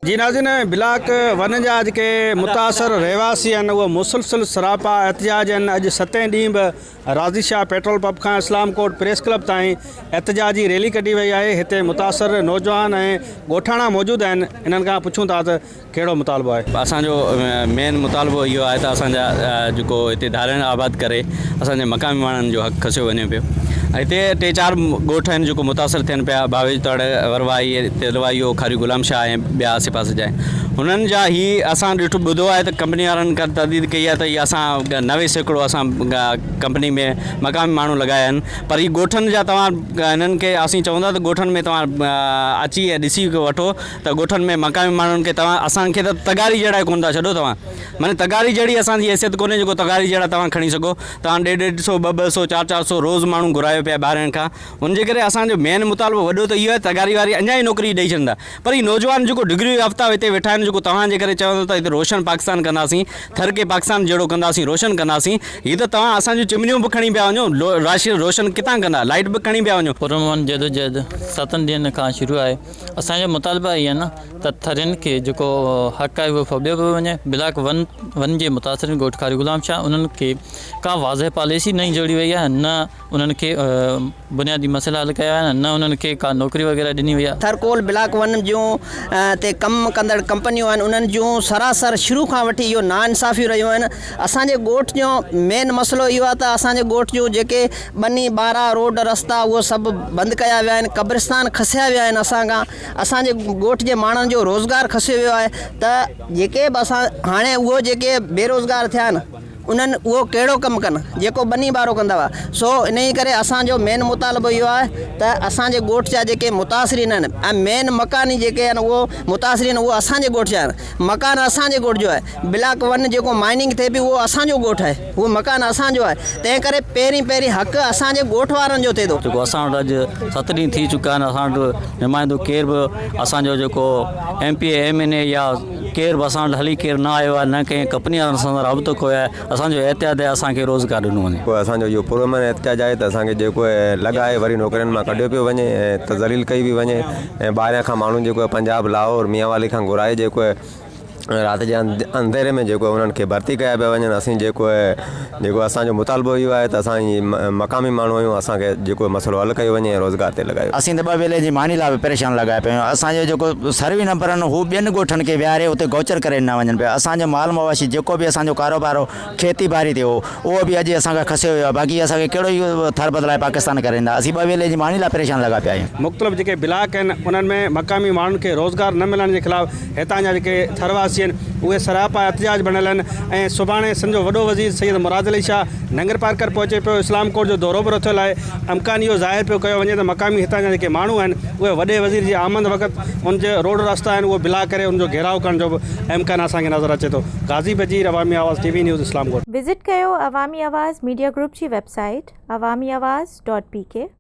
जी नाज़रीन, block one जा जेके मुतासर रहवासी आहिनि उहे मुसलसिल सरापा एहतजाज आहिनि। अॼु 7 ॾींहं बि राज़ी शाह पेट्रोल पंप खां इस्लाम कोट प्रेस क्लब ताईं एहतजाजी रैली कढी वई आहे। हिते मुतासर नौजवान ऐं ॻोठाणा मौजूदु आहिनि। इन्हनि खां पुछूं था त कहिड़ो मुतालबो आहे। असांजो मेन मुतालबो इहो आहे त असांजा जेको हिते धारण आबाद करे असांजे मक़ामी माण्हुनि जो हक़ खसियो वञे पियो। हिते 3-4 ॻोठ आहिनि जेको मुतासिर थियनि पिया, भावेश तड़, वरवाई, तेलवाईओ, खारी गुलाम शाह ऐं ॿिया आसे पासे जा आहिनि। हुननि जा ही असां ॾिठो ॿुधो आहे त कंपनी वारनि खां तदीद कई आहे त इहा असां 90% असां कंपनी में मक़ामी माण्हू लॻाया आहिनि। पर ही ॻोठनि जा तव्हां हिननि खे असीं चवंदा त ॻोठनि में तव्हां अची ऐं ॾिसी वठो त ॻोठनि में मक़ामी माण्हुनि खे तव्हां असांखे त तगारी जहिड़ा कोन था छॾो। तव्हां माने तगारी जहिड़ी असांजी हैसियत कोन्हे जेको तगारी जहिड़ा तव्हां खणी सघो। तव्हां 150, 200, 400 रोज़ माण्हू घुरायो पिया ॿाहिरि खां। हुनजे करे असांजो मेन मुतालबो वॾो त इहो आहे तगारी वारी अञा ई नौकिरी ॾेई छॾंदा। पर ही नौजवान जेको डिग्री याफ़्ता हिते वेठा आहिनि, जेको तव्हांजे करे चवंदो त हिते रोशन पाकिस्तान कंदासीं, थर के पाकिस्तान जहिड़ो कंदासीं, रोशन कंदासीं। हीअ त तव्हां असांजूं चिमनियूं बि खणी पिया वञो, राष्ट्रीय रोशन किथां कंदा, लाइट बि खणी पिया वञो। पुरअमन जदोजहद 7 ॾींहंनि खां शुरू आहे। असांजो मुतालबा इहे न त थरियुनि खे जेको हक़ आहे उहो फ़बियो पियो वञे। ब्लाक वन जे मुतासिर ॻोठ खारी गुलाम शाह उन्हनि खे का वाज़ह पॉलिसी न जोड़ी वई आहे, न उन्हनि खे बुनियादी मसइला हल कया आहिनि, न उन्हनि खे का नौकरी वग़ैरह ॾिनी वई आहे। थरकोल ब्लाक वन जूं ते कमु कंदड़ कंपनियूं आहिनि, उन्हनि जूं सरासर शुरू खां वठी इहो नाइंसाफ़ियूं रहियूं आहिनि। असांजे ॻोठ जो मेन मसइलो इहो आहे त असांजे ॻोठ जूं जेके बनी ॿारा रोड रस्ता उहे सभु बंदि कया विया आहिनि, क़ब्रिस्तान खसिया विया आहिनि असां खां। असांजे ॻोठ जे माण्हुनि जो रोज़गार खसियो वियो आहे त जेके बि असां हाणे उहो जेके बेरोज़गार थिया आहिनि उन्हनि उहो कहिड़ो कमु कनि जेको बनी ॿारो कंदा हुआ। सो इन ई करे असांजो मेन मुतालबो इहो आहे त असांजे ॻोठ जा जेके मुतासिरीन आहिनि ऐं मेन मकानी जेके आहिनि उहो मुतासिरीन उहो असांजे ॻोठ जा आहिनि। मकान असांजे ॻोठ जो आहे। ब्लाक वन जेको माइनिंग थिए पई उहो असांजो ॻोठ आहे, उहो मकान असांजो आहे। तंहिं करे पहिरीं हक़ असांजे ॻोठ वारनि जो थिए थो। जेको असां वटि अॼु 7 ॾींहं थी चुका आहिनि, असां वटि नुमाइंदो केर बि असांजो जेको MP MNA या केर बि असां वटि हली केर न आयो आहे, न कंहिं कंपनी वारनि सां राब्तो कयो आहे। असांजो एहतियात आहे असांखे रोज़गार ॾिनो वञे। पोइ असांजो इहो पुरअमन एहतिजाज आहे त असांखे जेको लॻाए वरी नौकरियुनि मां कढियो पियो वञे ऐं तज़लील कई बि वञे ऐं ॿाहिरियां खां माण्हू जेको पंजाब, लाहौर, मियांवाली खां घुराए जेको राति जे अंधेरे में जेको उन्हनि खे भर्ती कया पिया वञनि। असीं जेको असांजो मुतालबो इहो आहे त असांजी मक़ामी माण्हू आहियूं, असांखे जेको मसइलो हल कयो वञे ऐं रोज़गार ते लॻायो। असीं त 2 वेले जी मानी लाइ बि परेशान लॻा पिया आहियूं। असांजो जेको सर्वे नंबर आहिनि हू ॿियनि ॻोठनि खे विहारे उते गौचर करे न वञनि पिया। असांजो माल मवाशी जेको बि असांजो कारोबार हो, खेती बाड़ी थियो उहो बि अॼु असांखां खसियो वियो आहे। बाक़ी असांखे कहिड़ो इहो थर बदिलाए पाकिस्तान करे ईंदा। असीं 2 वेले जी मानी लाइ परेशान लॻा पिया आहियूं। मुख़्तलिफ़ जेके ब्लाक आहिनि उन्हनि में मक़ामी माण्हुनि खे रोज़गार न मिलण जे ख़िलाफ़ हितां जा जेके थरवासी आहिनि उहे सरापा एहतजाज बणियल आहिनि। ऐं सुभाणे सम्झो वॾो वज़ीर सैयद मुराद अली शाह नंगर पार्कर पहुचे पियो, इस्लाम कोट जो दौरो बि थियल आहे। अमकान इहो ज़ाहिर पियो कयो वञे त मक़ामी हितां जा जेके माण्हू आहिनि उहे वॾे वज़ीर जी आमद वक़्तु उनजे रोड रस्ता आहिनि उहे बिला करे उनजो घेराव करण जो बि इम्कान असांखे नज़र अचे थो। गाज़ी बजीर, अवामी आवाज़ TV न्यूज़, इस्लाम कोट। विज़िट कयो अवामी आवाज़ मीडिया ग्रुप जी वेबसाइट awamiawaz.pk।